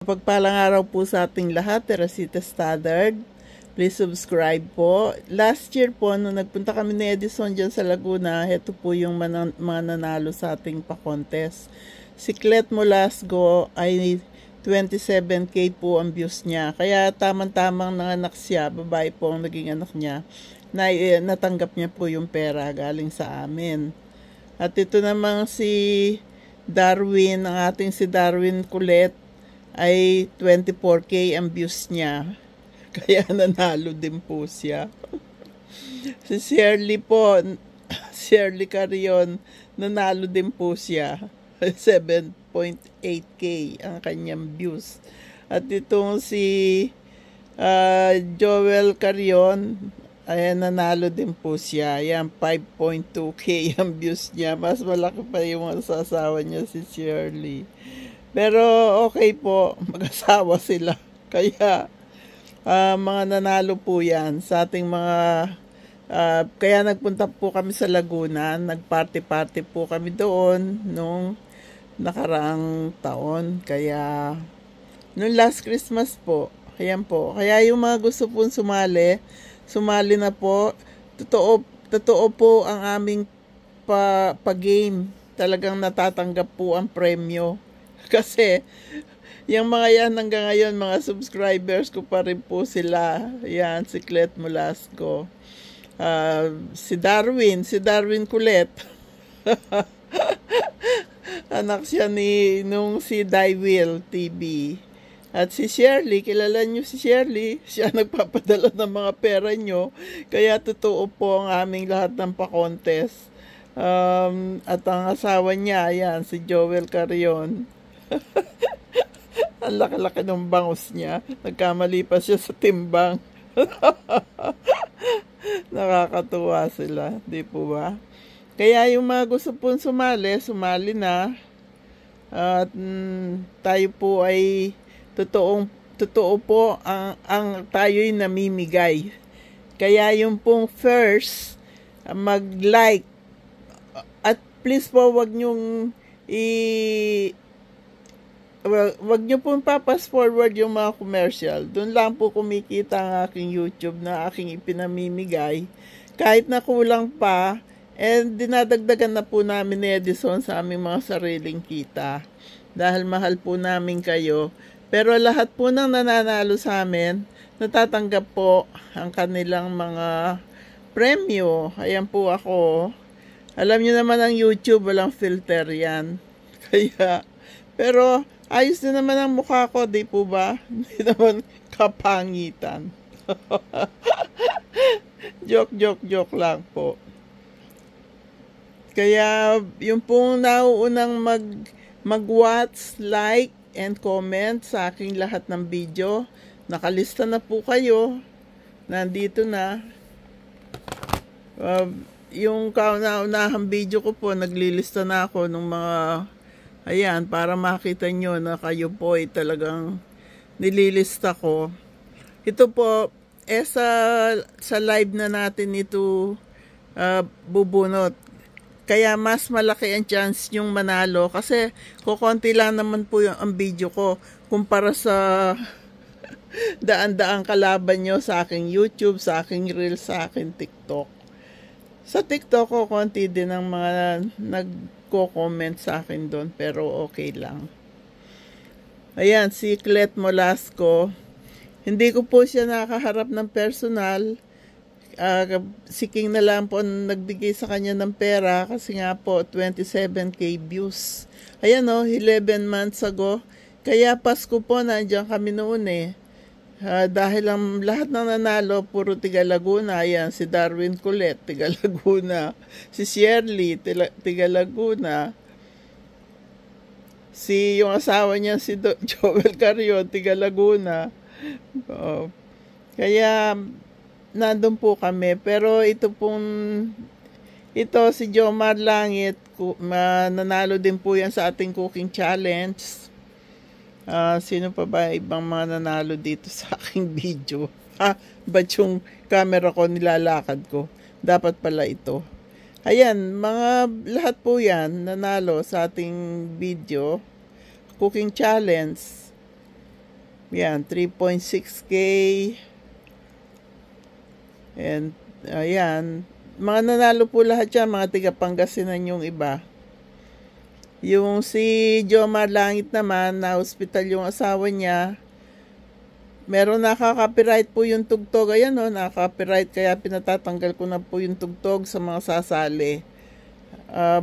Pagpalang araw po sa ating lahat, Teresita Stoddard. Please subscribe po. Last year po, nung nagpunta kami ni Edison dyan sa Laguna, ito po yung mga nanalo sa ating pa-contest. Si Clet Molasgo ay 27K po ang views niya. Kaya tamang-tamang nanganak siya, babae po ang naging anak niya, na natanggap niya po yung pera galing sa amin. At ito namang si Darwin, ang ating si Darwin Kulet, ay 24K ang views niya. Kaya nanalo din po siya. Si Shirley po, Shirley Carion, nanalo din po siya. 7.8K ang kanyang views. At itong si Joel Carion, ayan, nanalo din po siya. Ayan, 5.2K ang views niya. Mas malaki pa yung asawa niya, si Shirley. Pero okay po, mag-asawa sila. Kaya mga nanalo po yan sa ating mga... kaya nagpunta po kami sa Laguna. Nag-party-party po kami doon nung nakaraang taon. Kaya nung last Christmas po, ayan po. Kaya yung mga gusto pong sumali na po. Totoo po ang aming pa-game. Talagang natatanggap po ang premyo. Kasi, yung mga yan hanggang ngayon, mga subscribers ko pa rin po sila. Yan, si Clet Molasco. Si Darwin Kulet. Anak siya nung si Dywell TV. At si Shirley, kilala nyo si Shirley, siya nagpapadala ng mga pera nyo. Kaya totoo po ang aming lahat ng pa-contest. At ang asawa niya, ayan, si Joel Carion. Ang laki-laki ng bangus niya. Nagkamali pa siya sa timbang. Nakakatuwa sila, di po ba? Kaya yung mga gusto pong sumali na. At tayo po ay totoo po ang tayo'y namimigay. Kaya yung pong first, mag-like. At please po, wag nyo pong papas forward yung mga commercial. Doon lang po kumikita ang aking YouTube na aking ipinamimigay. Kahit na kulang pa, dinadagdagan na po namin ni Edison sa aming mga sariling kita. Dahil mahal po namin kayo. Pero lahat po ng nananalo sa amin, natatanggap po ang kanilang mga premyo. Ayan po ako. Alam niyo naman ang YouTube, walang filter yan. Kaya, pero ayos na naman ang mukha ko, di po ba? Hindi naman kapangitan. Joke lang po. Kaya, yung pong nauunang mag-watch, like, and comment sa aking lahat ng video, nakalista na po kayo. Nandito na. Yung kauna-unahang video ko po, naglilista na ako ng mga... Ayan, para makita nyo na kayo po ay talagang nililista ko. Ito po, sa live na natin ito bubunot. Kaya mas malaki ang chance yung manalo. Kasi kukonti lang naman po ang video ko kumpara sa daan-daang kalaban nyo sa aking YouTube, sa aking Reels, sa aking TikTok. Sa TikTok ko, konti din ang mga nagko-comment sa akin doon, pero okay lang. Ayan, si Clet Molasco. Hindi ko po siya nakaharap ng personal. Si King na lang po nagbigay sa kanya ng pera kasi nga po 27K views. Ayan o, 11 months ago. Kaya Pasko po, nandiyan kami noon eh. Dahil ang lahat ng nanalo, puro tiga Laguna. Ayan, si Darwin Kulet, tiga Laguna. Si Shirley, tiga Laguna. Yung asawa niya, si Joel Carion, tiga Laguna. Kaya, nandun po kami. Pero ito si Jomar Langit, nanalo din po yan sa ating cooking challenge. Sino pa ba ibang mga nanalo dito sa aking video? Ba't yung camera ko nilalakad ko? Dapat pala ito. Ayan, lahat po yan nanalo sa ating video. Cooking challenge. Yan, 3.6K. And, ayan. Mga nanalo po lahat yan, mga tiga Pangasinan yung iba. Yung si Jomar Langit naman, na hospital yung asawa niya. Meron nakaka-copyright po yung tugtog. Ayan o, nakaka-copyright, kaya pinatatanggal ko na po yung tugtog sa mga sasali.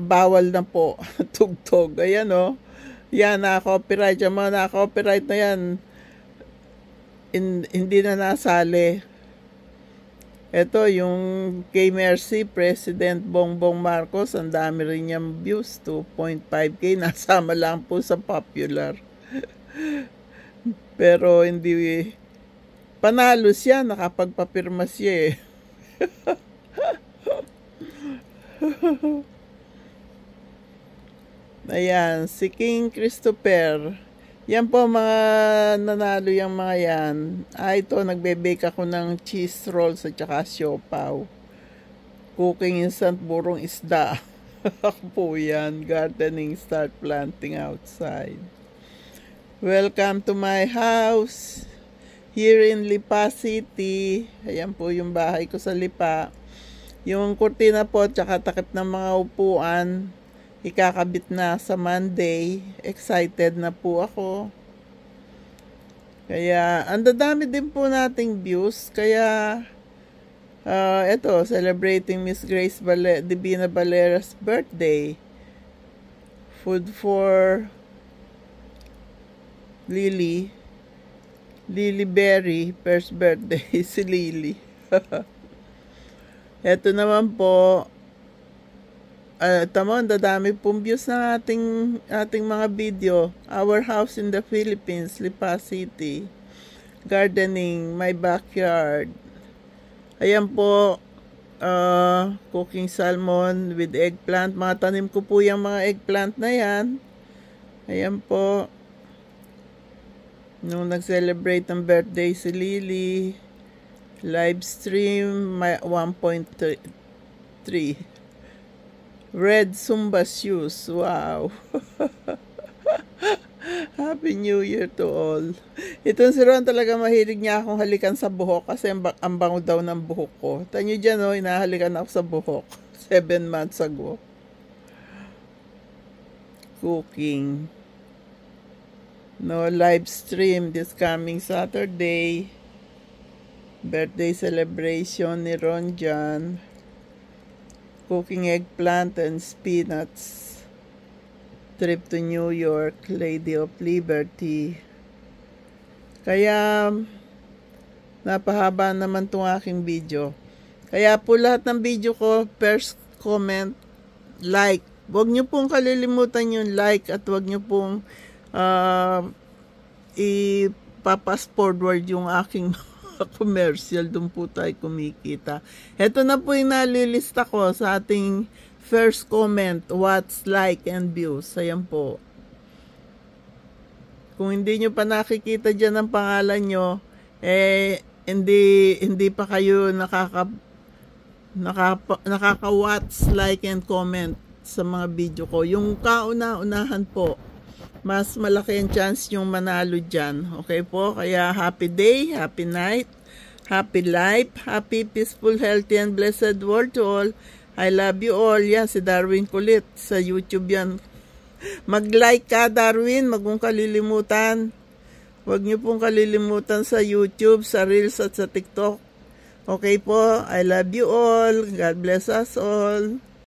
Bawal na po tugtog. Ayan o. Yan, nakaka-copyright. Yung mga nakaka-copyright na yan, hindi na nasali. Ito, yung kay Mercy, President Bongbong Marcos, ang dami rin niyang views, 2.5K. Nasama lang po sa popular. Pero hindi, panalo siya, nakapagpapirma siya eh. Ayan, si King Christopher. Yan po mga nanalo yung mga yan. Ito, nagbe-bake ako ng cheese rolls at saka siopaw. Cooking instant burong isda. Ako po yan. Gardening, start planting outside. Welcome to my house. Here in Lipa City. Ayan po yung bahay ko sa Lipa. Yung kurtina po at saka takip ng mga upuan, ikakabit na sa Monday. Excited na po ako. Kaya, ang dadami din po nating views. Kaya, eto, celebrating Miss Grace Divina Valera's birthday. Food for Lily Berry, first birthday, si Lily. Eto naman po, tama, dadami pong views ng ating mga video. Our house in the Philippines, Lipa City. Gardening, my backyard. Ayan po, cooking salmon with eggplant. Mga tanim ko po yung mga eggplant na yan. Ayan po. Nung nag-celebrate ng birthday si Lily, live stream 1.3. Red Zumba shoes. Wow. Happy New Year to all. Itong si Ron talaga mahilig niya akong halikan sa buhok kasi ang bango daw ng buhok ko. Tanyo dyan o, inahalikan ako sa buhok 7 months ago. Cooking. No live stream this coming Saturday. Birthday celebration ni Ron Jan. Cooking eggplant and spinach. Trip to New York, Lady of Liberty. Kaya, napahaba naman itong aking video. Kaya po lahat ng video ko, first comment, like. Huwag nyo pong kalilimutan yung like at huwag nyo pong ipapass forward yung aking commercial. Doon po tayo kumikita. Ito na po yung nalilista ko sa ating first comment, watch, like, and views. Ayan po. Kung hindi nyo pa nakikita dyan ang pangalan nyo, hindi pa kayo nakaka-watch, like, and comment sa mga video ko. Yung kauna-unahan po, mas malaki ang chance yung manalo dyan. Okay po? Kaya happy day, happy night, happy life, happy, peaceful, healthy, and blessed world to all. I love you all. Yan, si Darwin Kulit. Sa YouTube yan. Mag-like ka, Darwin. Huwag mong kalilimutan. Huwag niyo pong kalilimutan sa YouTube, sa Reels, at sa TikTok. Okay po? I love you all. God bless us all.